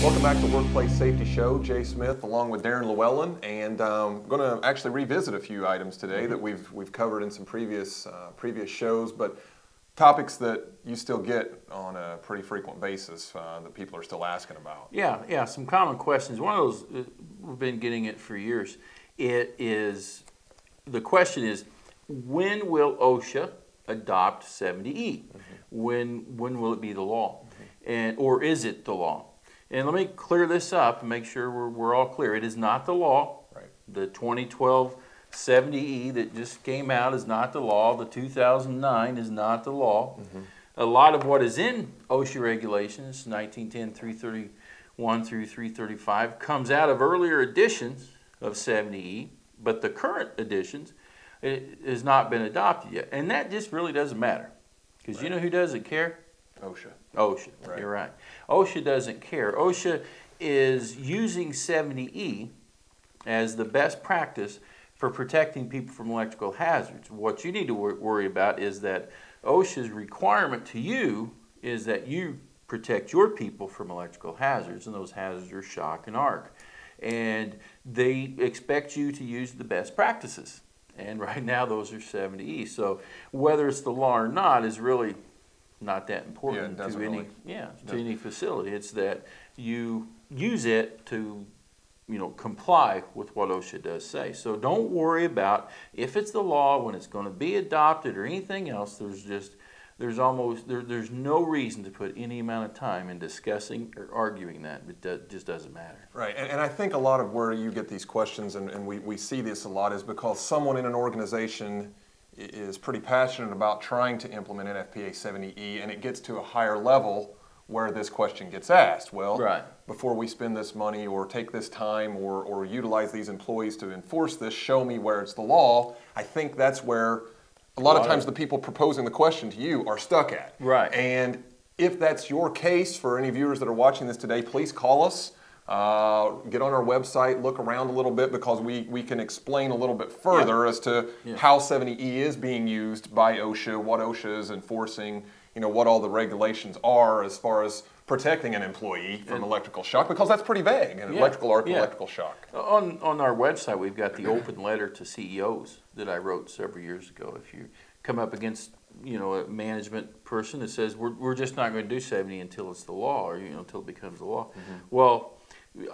Welcome back to Workplace Safety Show. Jay Smith along with Daryn Llewellyn, and I'm going to actually revisit a few items today that we've covered in some previous shows, but topics that you still get on a pretty frequent basis that people are still asking about. Yeah, some common questions. One of those, we've been getting it for years. The question is, when will OSHA adopt 70E? When will it be the law? Or is it the law? And let me clear this up and make sure we're all clear. It is not the law. Right. The 2012 70E that just came out is not the law. The 2009 is not the law. A lot of what is in OSHA regulations, 1910, 331 through 335, comes out of earlier editions of 70E, but the current editions, it has not been adopted yet. And that just really doesn't matter. Because you know who doesn't care? OSHA. OSHA, Right. You're right. OSHA doesn't care. OSHA is using 70E as the best practice for protecting people from electrical hazards. What you need to worry about is that OSHA's requirement to you is that you protect your people from electrical hazards, and those hazards are shock and arc. And they expect you to use the best practices. And right now those are 70E. So whether it's the law or not is really not that important to any facility. It's that you use it to comply with what OSHA does say. So don't worry about if it's the law, when it's going to be adopted, or anything else. There's no reason to put any amount of time in discussing or arguing that. It just doesn't matter. Right, and I think a lot of where you get these questions, and we see this a lot, is because someone in an organization is pretty passionate about trying to implement NFPA 70E, and it gets to a higher level where this question gets asked. Well, before we spend this money or take this time or utilize these employees to enforce this, show me where it's the law. I think that's where a lot of times the people proposing the question to you are stuck at. Right. And if that's your case, for any viewers that are watching this today, please call us. Get on our website, look around a little bit, because we can explain a little bit further as to how 70E is being used by OSHA, what OSHA is enforcing, what all the regulations are as far as protecting an employee from electrical shock, because that's pretty vague, an electrical arc, electrical shock. On our website, we've got the open letter to CEOs that I wrote several years ago. If you come up against a management person that says we're just not going to do 70 until it's the law, or until it becomes the law, well,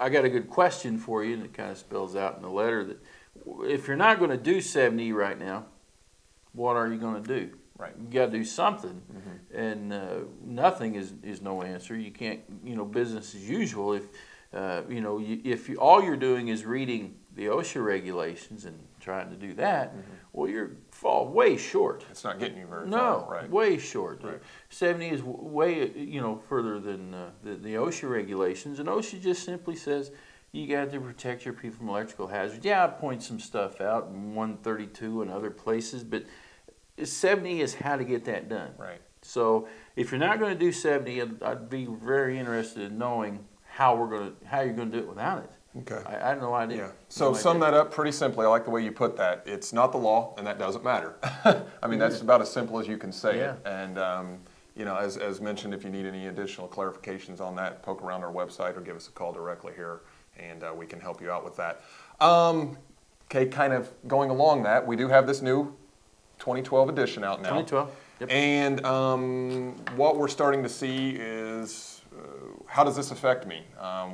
I got a good question for you, and it kind of spells out in the letter that if you're not going to do 70 right now, what are you going to do? Right. You got to do something, and nothing is no answer. You can't, business as usual. If if all you're doing is reading the OSHA regulations and trying to do that, well, you fall way short. It's not getting you very far. right? Way short. Right. 70 is way further than the OSHA regulations, and OSHA just simply says you got to protect your people from electrical hazards. Yeah, I point some stuff out in 132 and other places, but 70 is how to get that done. Right. So if you're not going to do 70, I'd be very interested in knowing how you're going to do it without it. Okay. I have no idea. Yeah. So sum that up pretty simply. I like the way you put that. It's not the law, and that doesn't matter. I mean, that's about as simple as you can say it. And as mentioned, if you need any additional clarifications on that, poke around our website or give us a call directly here, and we can help you out with that. Okay, kind of going along that, we do have this new 2012 edition out now. 2012. Yep. And what we're starting to see is, how does this affect me?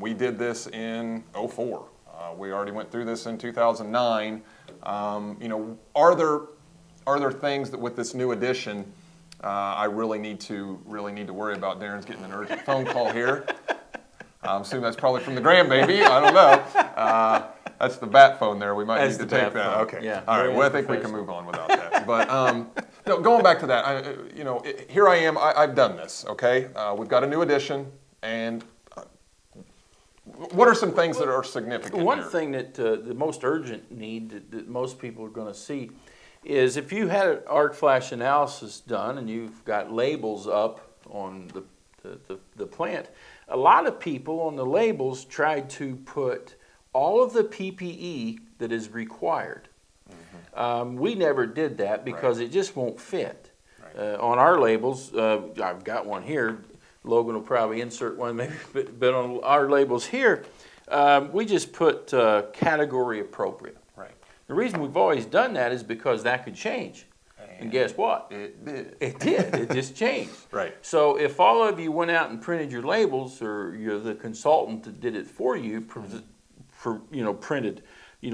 We did this in 04. We already went through this in 2009. Are there things that with this new edition I really need to worry about? Daryn's getting an urgent phone call here. I'm assuming that's probably from the grandbaby. I don't know. That's the bat phone there. We might need to take that. Okay. Yeah. All right. Well, I think we can move on without that. But going back to that, here I am. I've done this. Okay. We've got a new edition, and what are some things that are significant? One thing that the most urgent need that most people are going to see is if you had an arc flash analysis done and you've got labels up on the plant, a lot of people on the labels tried to put all of the PPE that is required. We never did that because it just won't fit. On our labels, I've got one here, Logan will probably insert one maybe, but on our labels here, we just put category appropriate. Right. The reason we've always done that is because that could change. And guess what? It did. It did. It just changed. Right. So if all of you went out and printed your labels, or you're the consultant that did it for you, printed,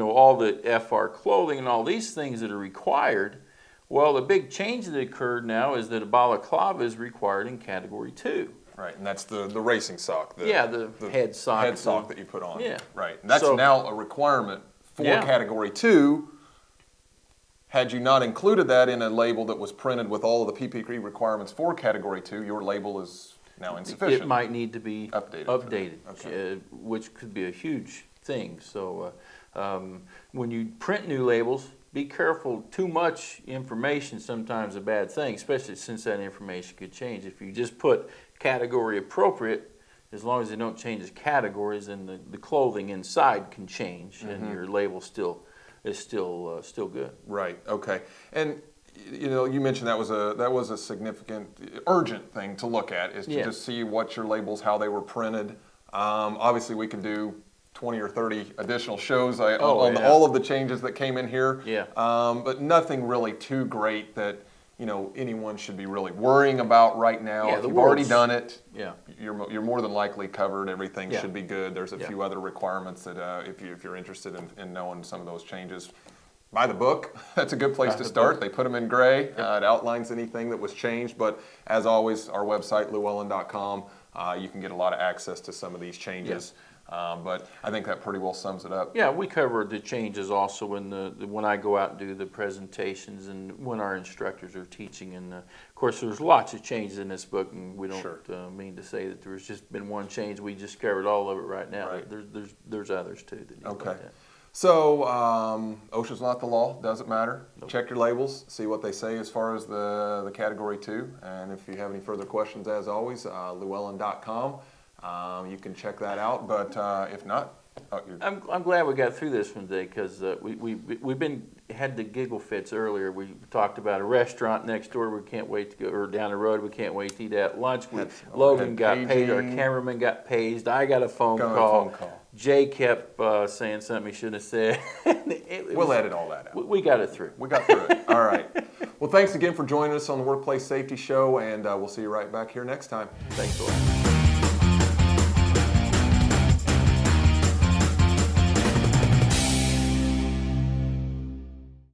all the FR clothing and all these things that are required, well, the big change that occurred now is that a balaclava is required in Category 2. Right, and that's the racing sock. The head sock. Head sock that you put on. Yeah. Right, and that's now a requirement for Category 2. Had you not included that in a label that was printed with all of the PPE requirements for Category 2, your label is now insufficient. It might need to be updated, okay. Which could be a huge thing. So when you print new labels, be careful. Too much information sometimes is a bad thing, especially since that information could change. If you just put category appropriate, as long as they don't change the categories, then the clothing inside can change, and your label is still good. Right. Okay. And you mentioned that was a significant, urgent thing to look at, is to just see what your labels, how they were printed. Obviously, we could do 20 or 30 additional shows on all of the changes that came in here. Yeah. But nothing really too great that anyone should be really worrying about right now. Yeah, if you've already done it, yeah, you're more than likely covered. Everything Yeah. should be good. There's a few other requirements that if you're interested in knowing some of those changes, buy the book. That's a good place to start. They put them in gray. It outlines anything that was changed. But as always, our website, llewellyn.com, you can get a lot of access to some of these changes. But I think that pretty well sums it up. Yeah, we cover the changes also when I go out and do the presentations and when our instructors are teaching. And of course, there's lots of changes in this book, and we don't mean to say that there's just been one change. We just covered all of it right now. Right. There's others too. That you Okay. look at. So OSHA's not the law. Doesn't matter. Nope. Check your labels. See what they say as far as the Category 2. And if you have any further questions, as always, llewellyn.com. You can check that out, but if not, I'm glad we got through this one today, because we've had the giggle fits earlier. We talked about a restaurant next door we can't wait to go, or down the road we can't wait to eat at lunch. Logan got paid, our cameraman got paged, I got a phone call. Jay kept saying something he shouldn't have said. We'll edit all that out. We got it through. We got through it. All right. Well, thanks again for joining us on the Workplace Safety Show, and we'll see you right back here next time. Thanks a lot.